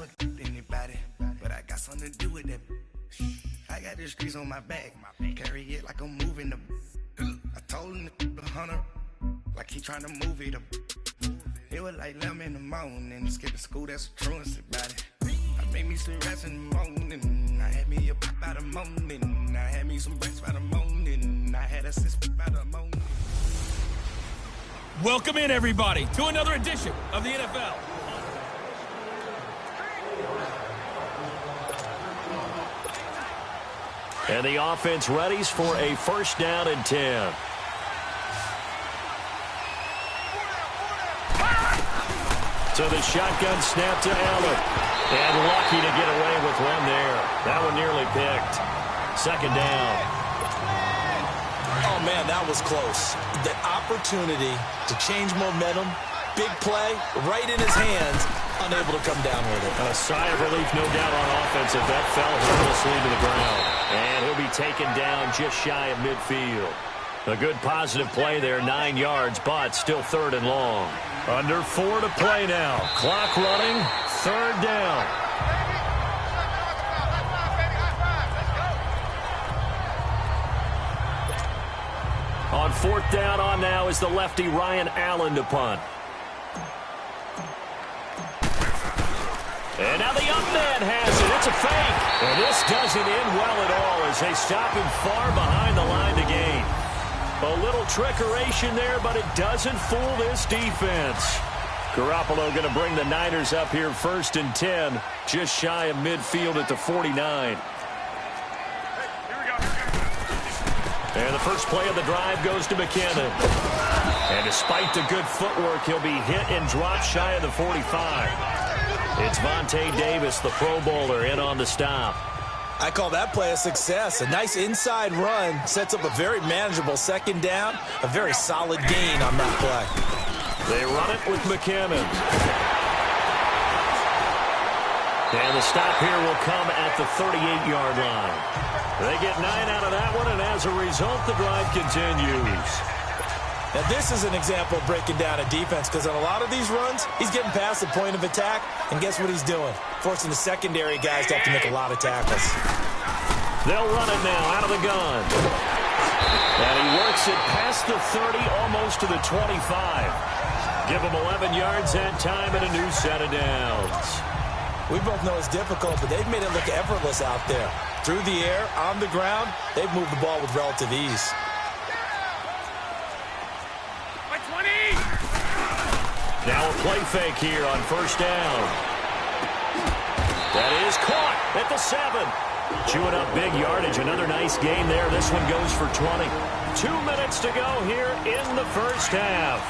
never anybody, but I got something to do with that. I got the streets on my back, carry it like I'm moving the. I told him to 100, like he trying to move it up. It was like 11 in the morning, skipping school, that's a truancy about it. I made me some rest in the morning, I had me up by the morning, I had me some breaks by the morning, I had a sis by the morning. Welcome in, everybody, to another edition of the NFL. And the offense readies for a first down and 10. So the shotgun snap to Allen. And lucky to get away with one there. That one nearly picked. Second down. Oh, man, that was close. The opportunity to change momentum, big play, right in his hands, unable to come down with it. A sigh of relief, no doubt, on offense if that fell harmlessly to the ground. And he'll be taken down just shy of midfield. A good positive play there, 9 yards, but still third and long. Under 4 to play now. Clock running, third down. On fourth down on now is the lefty Ryan Allen to punt. And now the up man has it. It's a fake. And this doesn't end well at all as they stop him far behind the line to gain. A little trickeration there, but it doesn't fool this defense. Garoppolo going to bring the Niners up here first and 10, just shy of midfield at the 49. And the first play of the drive goes to McKinnon. And despite the good footwork, he'll be hit and dropped shy of the 45. It's Vontae Davis, the Pro Bowler, in on the stop. I call that play a success. A nice inside run sets up a very manageable second down, a very solid gain on that play. They run it with McKinnon. And the stop here will come at the 38-yard line. They get 9 out of that one, and as a result, the drive continues. Now, this is an example of breaking down a defense, because on a lot of these runs, he's getting past the point of attack, and guess what he's doing? Forcing the secondary guys to have to make a lot of tackles. They'll run it now out of the gun. And he works it past the 30, almost to the 25. Give him 11 yards that time and a new set of downs. We both know it's difficult, but they've made it look effortless out there. Through the air, on the ground, they've moved the ball with relative ease. Now a play fake here on first down. That is caught at the 7. Chewing up big yardage. Another nice gain there. This one goes for 20. 2 minutes to go here in the first half.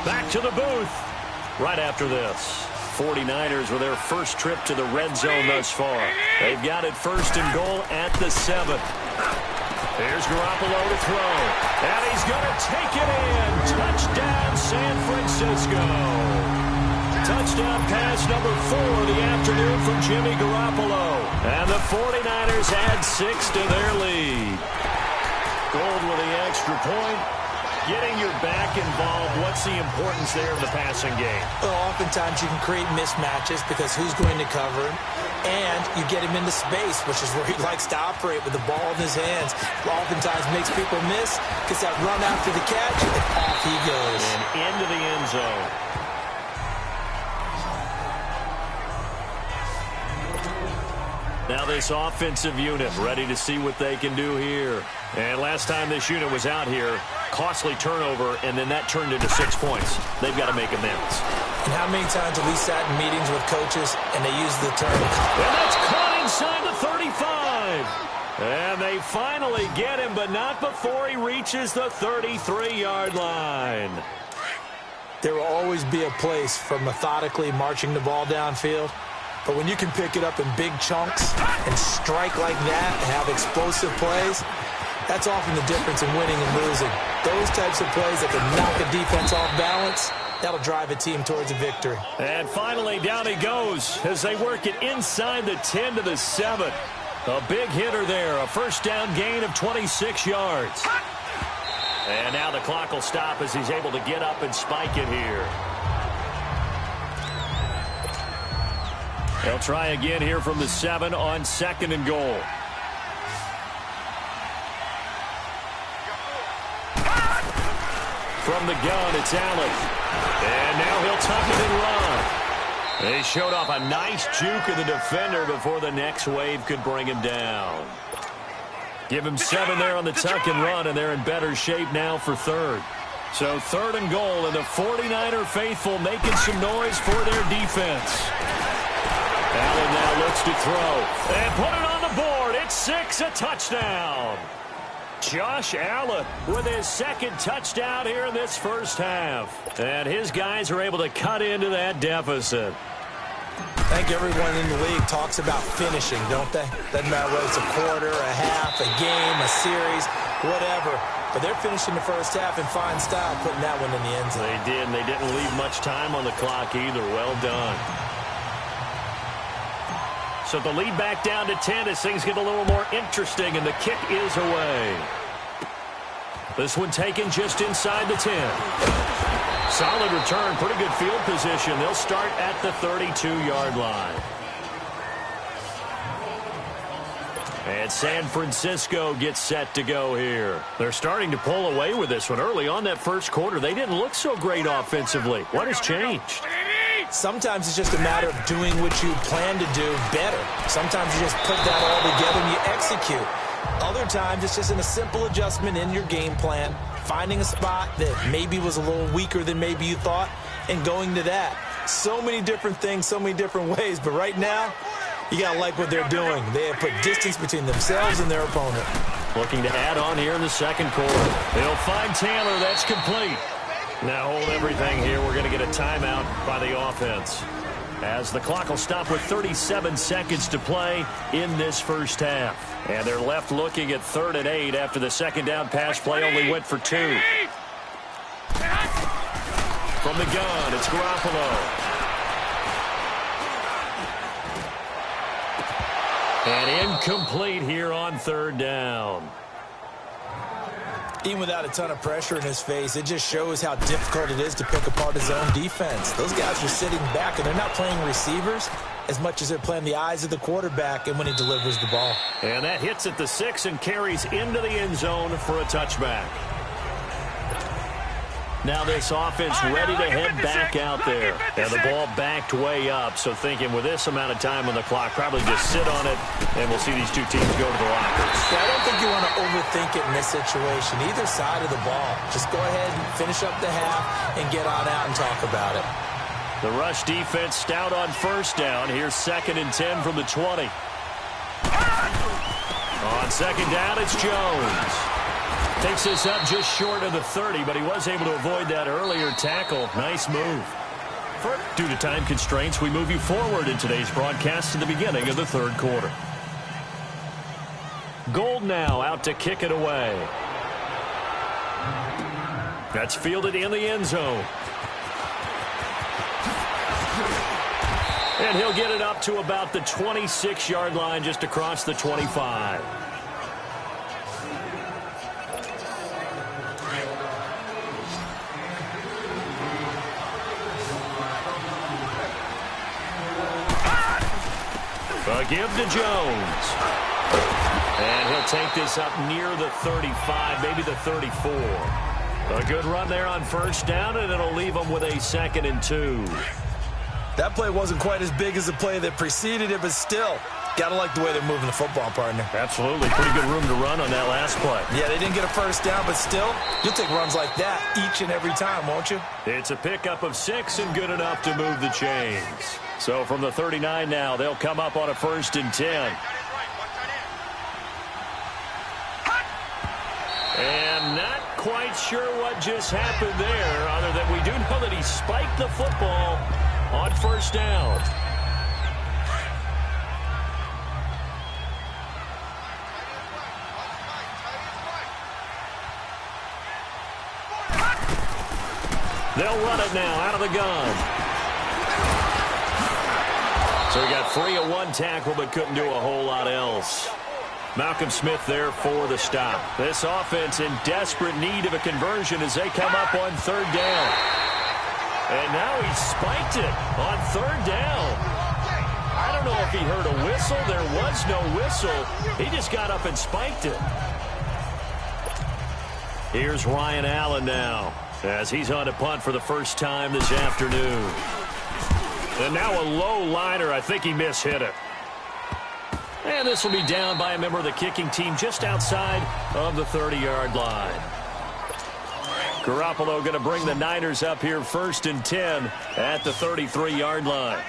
Back to the booth right after this. 49ers with their first trip to the red zone thus far. They've got it first and goal at the 7. Here's Garoppolo to throw. And he's going to take it in. Touchdown, San Francisco. Touchdown pass number 4 of the afternoon from Jimmy Garoppolo. And the 49ers add 6 to their lead. Gold with the extra point. Getting your back involved, what's the importance there of the passing game? Well, oftentimes you can create mismatches because who's going to cover him, and you get him into space, which is where he likes to operate with the ball in his hands. Oftentimes makes people miss, gets that run after the catch, and off he goes. And into the end zone. Now this offensive unit ready to see what they can do here. And last time this unit was out here, costly turnover, and then that turned into 6 points. They've got to make amends. And how many times have we sat in meetings with coaches and they use the term... And that's caught inside the 35. And they finally get him, but not before he reaches the 33-yard line. There will always be a place for methodically marching the ball downfield. But when you can pick it up in big chunks and strike like that and have explosive plays, that's often the difference in winning and losing. Those types of plays that can knock a defense off balance, that'll drive a team towards a victory. And finally, down he goes as they work it inside the 10 to the 7. A big hitter there, a first down gain of 26 yards. And now the clock will stop as he's able to get up and spike it here. They'll try again here from the 7 on 2nd and goal. From the gun, it's Allen. And now he'll tuck it and run. They showed off a nice juke of the defender before the next wave could bring him down. Give him 7 there on the tuck and run, and they're in better shape now for 3rd. So 3rd and goal, and the 49er faithful making some noise for their defense. Allen now looks to throw. And put it on the board. It's 6, a touchdown. Josh Allen with his 2nd touchdown here in this first half. And his guys are able to cut into that deficit. I think everyone in the league talks about finishing, don't they? Doesn't matter whether it's a quarter, a half, a game, a series, whatever. But they're finishing the first half in fine style, putting that one in the end zone. They did, and they didn't leave much time on the clock either. Well done. So the lead back down to 10 as things get a little more interesting, and the kick is away. This one taken just inside the 10. Solid return, pretty good field position. They'll start at the 32-yard line. And San Francisco gets set to go here. They're starting to pull away with this one. Early on that first quarter, they didn't look so great offensively. What has changed? Sometimes it's just a matter of doing what you plan to do better. Sometimes you just put that all together and you execute. Other times it's just a simple adjustment in your game plan, finding a spot that maybe was a little weaker than maybe you thought, and going to that. So many different things, so many different ways, but right now, you got to like what they're doing. They have put distance between themselves and their opponent. Looking to add on here in the second quarter. They'll find Taylor. That's complete. Now hold everything here. We're going to get a timeout by the offense, as the clock will stop with 37 seconds to play in this first half. And they're left looking at 3rd and 8 after the second down pass play only went for 2. From the gun, it's Garoppolo. And incomplete here on 3rd down. Even without a ton of pressure in his face, it just shows how difficult it is to pick apart his own defense. Those guys are sitting back, and they're not playing receivers as much as they're playing the eyes of the quarterback and when he delivers the ball. And that hits at the 6 and carries into the end zone for a touchback. Now this offense ready to head back out there. And the ball backed way up, so thinking with this amount of time on the clock, probably just sit on it, and we'll see these two teams go to the lockers. Yeah, I don't think you want to overthink it in this situation, either side of the ball. Just go ahead and finish up the half and get on out and talk about it. The rush defense stout on first down. Here's 2nd and 10 from the 20. On second down, it's Jones. Takes this up just short of the 30, but he was able to avoid that earlier tackle. Nice move. Due to time constraints, we move you forward in today's broadcast to the beginning of the 3rd quarter. Gold now out to kick it away. That's fielded in the end zone. And he'll get it up to about the 26-yard line, just across the 25. A give to Jones. And he'll take this up near the 35, maybe the 34. A good run there on first down, and it'll leave them with a 2nd and 2. That play wasn't quite as big as the play that preceded it, but still, got to like the way they're moving the football, partner. Absolutely. Pretty good room to run on that last play. Yeah, they didn't get a first down, but still, you'll take runs like that each and every time, won't you? It's a pickup of 6 and good enough to move the chains. So from the 39 now, they'll come up on a 1st and 10. And not quite sure what just happened there, other than we do know that he spiked the football on first down. They'll run it now out of the gun. So he got free of one tackle but couldn't do a whole lot else. Malcolm Smith there for the stop. This offense in desperate need of a conversion as they come up on 3rd down. And now he spiked it on 3rd down. I don't he heard a whistle. There was no whistle. He just got up and spiked it. Here's Ryan Allen now, as he's on to punt for the first time this afternoon. And now a low liner. I think he mishit it. And this will be down by a member of the kicking team just outside of the 30-yard line. Garoppolo going to bring the Niners up here 1st and 10 at the 33-yard line.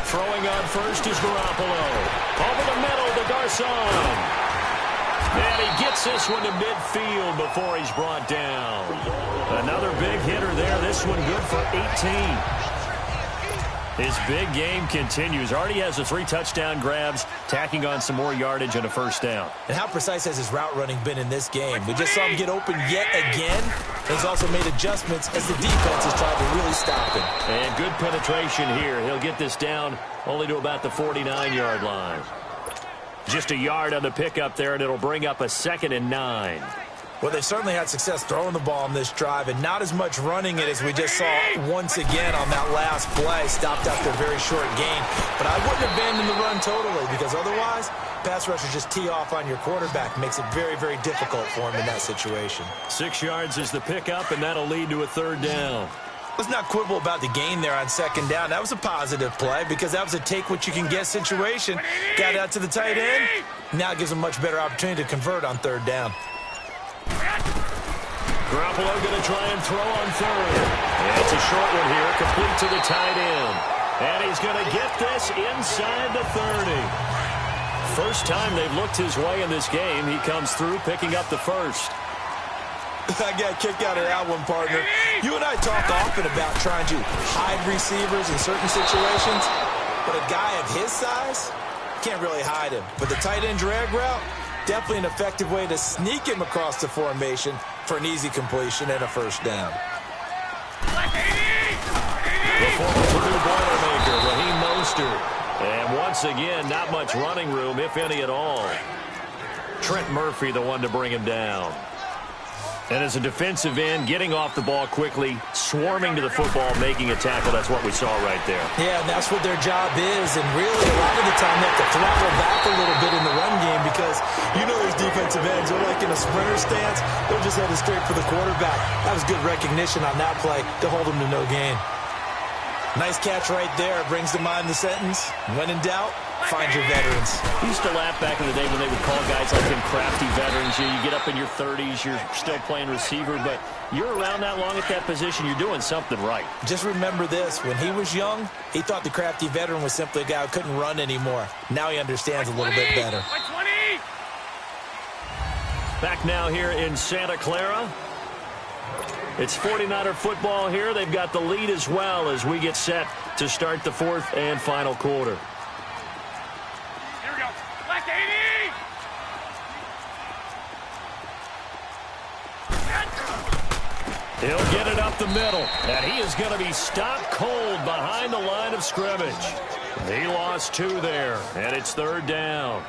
Throwing on first is Garoppolo. Over the middle to Garcon. And he gets this one to midfield before he's brought down. Another big hitter there. This one good for 18. His big game continues. Already has the 3 touchdown grabs, tacking on some more yardage and a first down. And how precise has his route running been in this game? We just saw him get open yet again. He's also made adjustments as the defense has tried to really stop him. And good penetration here. He'll get this down only to about the 49-yard line. Just a yard on the pickup there, and it'll bring up a 2nd and 9. Well, they've certainly had success throwing the ball on this drive, and not as much running it as we just saw once again on that last play. Stopped after a very short gain. But I wouldn't abandon the run totally, because otherwise, pass rushers just tee off on your quarterback. Makes it very, very difficult for him in that situation. 6 yards is the pickup, and that'll lead to a 3rd down. Let's not quibble about the gain there on 2nd down. That was a positive play because that was a take-what-you-can-get situation. Got out to the tight end. Now it gives him a much better opportunity to convert on 3rd down. Garoppolo going to try and throw on 3rd. And it's a short one here, complete to the tight end. And he's going to get this inside the 30. First time they've looked his way in this game. He comes through, picking up the first. I got a kick out of that one, partner. You and I talk often about trying to hide receivers in certain situations, but a guy of his size can't really hide him. But the tight end drag route, definitely an effective way to sneak him across the formation for an easy completion and a first down. The former Purdue Boilermaker, Raheem Mostert. And once again, not much running room, if any at all. Trent Murphy, the one to bring him down. And as a defensive end, getting off the ball quickly, swarming to the football, making a tackle, that's what we saw right there. Yeah, and that's what their job is. And really, a lot of the time, they have to throttle back a little bit in the run game because, you know, those defensive ends are like in a sprinter stance. They're just headed straight for the quarterback. That was good recognition on that play to hold them to no gain. Nice catch right there. Brings to mind the sentence, when in doubt, find your veterans. I used to laugh back in the day when they would call guys like him crafty veterans. You get up in your 30s, you're still playing receiver, but you're around that long at that position, you're doing something right. Just remember this. When he was young, he thought the crafty veteran was simply a guy who couldn't run anymore. Now he understands a little bit better. Back now here in Santa Clara. It's 49er football here. They've got the lead as well as we get set to start the 4th and final quarter. Here we go. Left 80. He'll get it up the middle, and he is going to be stopped cold behind the line of scrimmage. He lost 2 there, and it's 3rd down.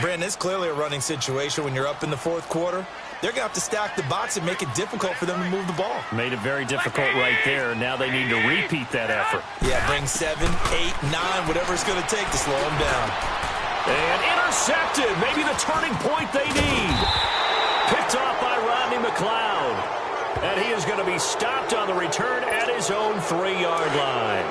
Brandon, it's clearly a running situation when you're up in the 4th quarter. They're going to have to stack the box and make it difficult for them to move the ball. Made it very difficult right there. Now they need to repeat that effort. Yeah, bring 7, 8, 9, whatever it's going to take to slow them down. And intercepted. Maybe the turning point they need. Picked off by Rodney McLeod. And he is going to be stopped on the return at his own 3-yard line.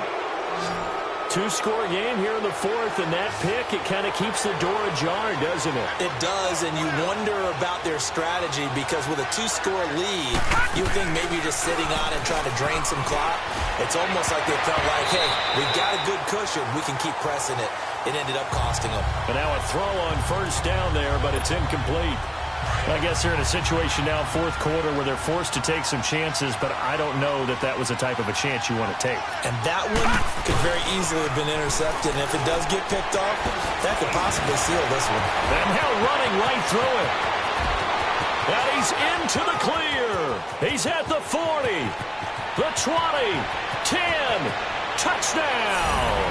2-score game here in the 4th, and that pick, it kind of keeps the door ajar, doesn't it? It does, and you wonder about their strategy because with a 2-score lead, you think maybe just sitting on it trying to drain some clock. It's almost like they felt like, hey, we've got a good cushion. We can keep pressing it. It ended up costing them. And now a throw on first down there, but it's incomplete. I guess they're in a situation now, 4th quarter, where they're forced to take some chances, but I don't know that that was the type of a chance you want to take. And that one could very easily have been intercepted, and if it does get picked off, that could possibly seal this one. And Hill running right through it. And he's into the clear. He's at the 40, the 20, 10, touchdown.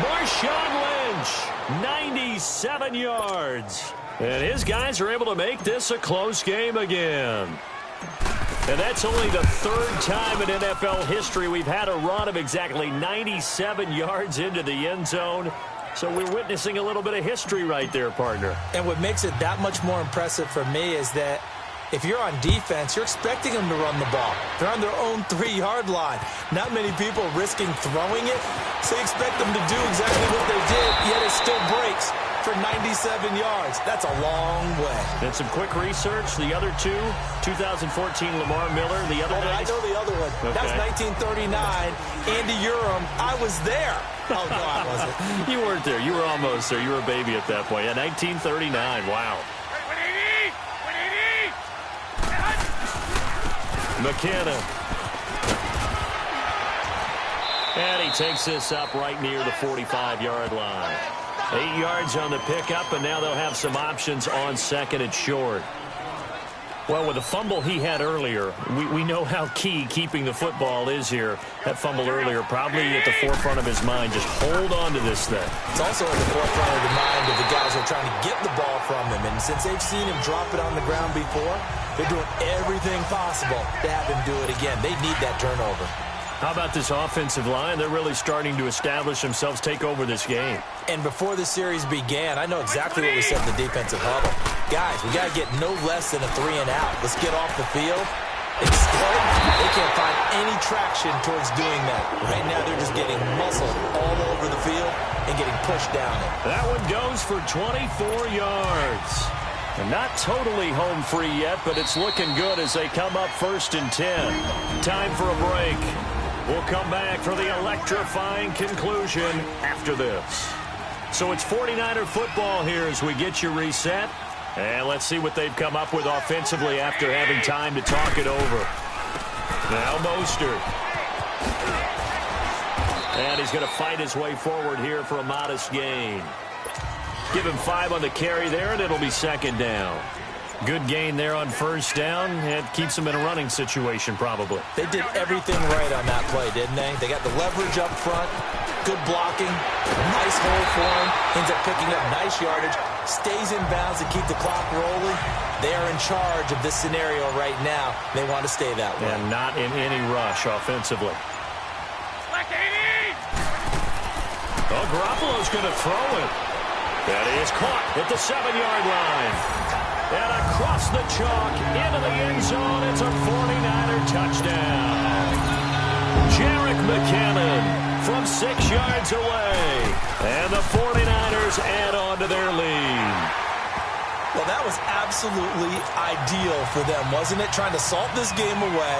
Marshawn Lynch, 97 yards. And his guys are able to make this a close game again. And that's only the third time in NFL history we've had a run of exactly 97 yards into the end zone. So we're witnessing a little bit of history right there, partner. And what makes it that much more impressive for me is that if you're on defense, you're expecting them to run the ball. They're on their own 3-yard line. Not many people risking throwing it, so you expect them to do exactly what they did, yet it still breaks for 97 yards. That's a long way. And some quick research. The other two, 2014 Lamar Miller. The other I know the other one. Okay. That was 1939. Andy Urim. I was there. Oh, no, I wasn't. You weren't there. You were almost there. You were a baby at that point. Yeah, 1939. Wow. McKinnon. And he takes this up right near the 45-yard line. 8 yards on the pickup, and now they'll have some options on second and short. Well, with the fumble he had earlier, we know how key keeping the football is here. That fumble earlier probably at the forefront of his mind. Just hold on to this thing. It's also at the forefront of the mind of the guys who are trying to get the ball from him. And since they've seen him drop it on the ground before, they're doing everything possible to have him do it again. They need that turnover. How about this offensive line? They're really starting to establish themselves, take over this game. And before the series began, I know exactly what we said in the defensive huddle. Guys, we got to get no less than a 3-and-out. Let's get off the field. Instead, they can't find any traction towards doing that. Right now, they're just getting muscled all over the field and getting pushed down it. That one goes for 24 yards. And not totally home free yet, but it's looking good as they come up 1st and 10. Time for a break. We'll come back for the electrifying conclusion after this. So it's 49er football here as we get you reset. And let's see what they've come up with offensively after having time to talk it over. Now Mostert. And he's going to fight his way forward here for a modest gain. Give him 5 on the carry there, and it'll be 2nd down. Good gain there on 1st down. It keeps them in a running situation, probably. They did everything right on that play, didn't they? They got the leverage up front, good blocking, nice hole for him, ends up picking up nice yardage, stays in bounds to keep the clock rolling. They are in charge of this scenario right now. They want to stay that way. And not in any rush offensively. Oh, Garoppolo's going to throw it. That is caught at the 7-yard line. And across the chalk into the end zone, it's a 49er touchdown. Jerick McKinnon from 6 yards away. And the 49ers add on to their lead. Well, that was absolutely ideal for them, wasn't it? Trying to salt this game away.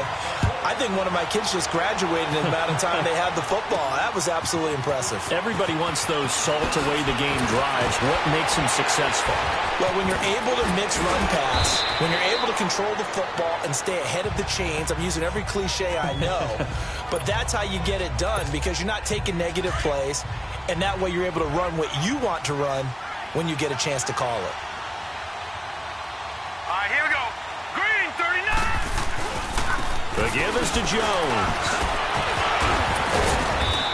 I think one of my kids just graduated in the amount of time they had the football. That was absolutely impressive. Everybody wants those salt-away-the-game drives. What makes them successful? Well, when you're able to mix run-pass, when you're able to control the football and stay ahead of the chains, I'm using every cliche I know, but that's how you get it done because you're not taking negative plays, and that way you're able to run what you want to run when you get a chance to call it. All right, here we go. Green, 39. The give is to Jones.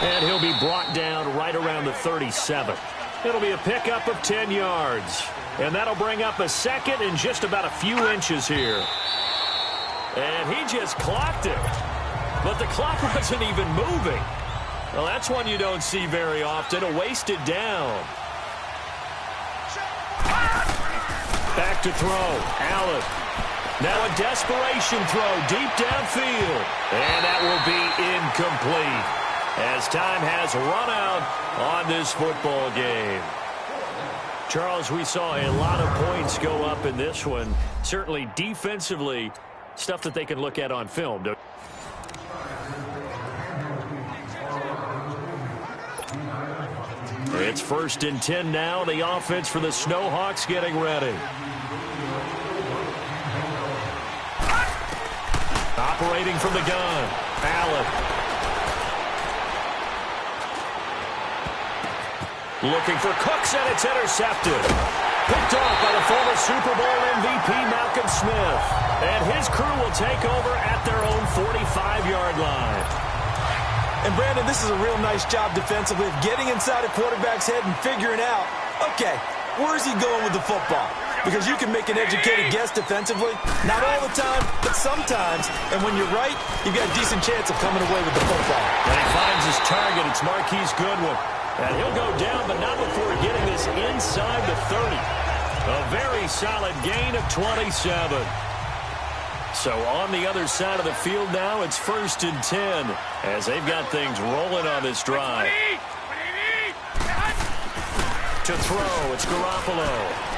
And he'll be brought down right around the 37. It'll be a pickup of 10 yards. And that'll bring up a 2nd and just about a few inches here. And he just clocked it. But the clock wasn't even moving. Well, that's one you don't see very often, a wasted down. Back to throw, Allen. Now a desperation throw deep downfield. And that will be incomplete as time has run out on this football game. Charles, we saw a lot of points go up in this one. Certainly defensively, stuff that they can look at on film. It's 1st and 10 now. The offense for the Snowhawks getting ready. Operating from the gun, Allen. Looking for Cooks, and it's intercepted. Picked off by the former Super Bowl MVP Malcolm Smith. And his crew will take over at their own 45-yard line. And, Brandon, this is a real nice job defensively of getting inside a quarterback's head and figuring out, okay, where's he going with the football? because you can make an educated guess defensively. Not all the time, but sometimes. And when you're right, you've got a decent chance of coming away with the football. And he finds his target. It's Marquise Goodwin. And he'll go down, but not before getting this inside the 30. A very solid gain of 27. So on the other side of the field now, it's 1st and 10 as they've got things rolling on this drive. To throw, it's Garoppolo.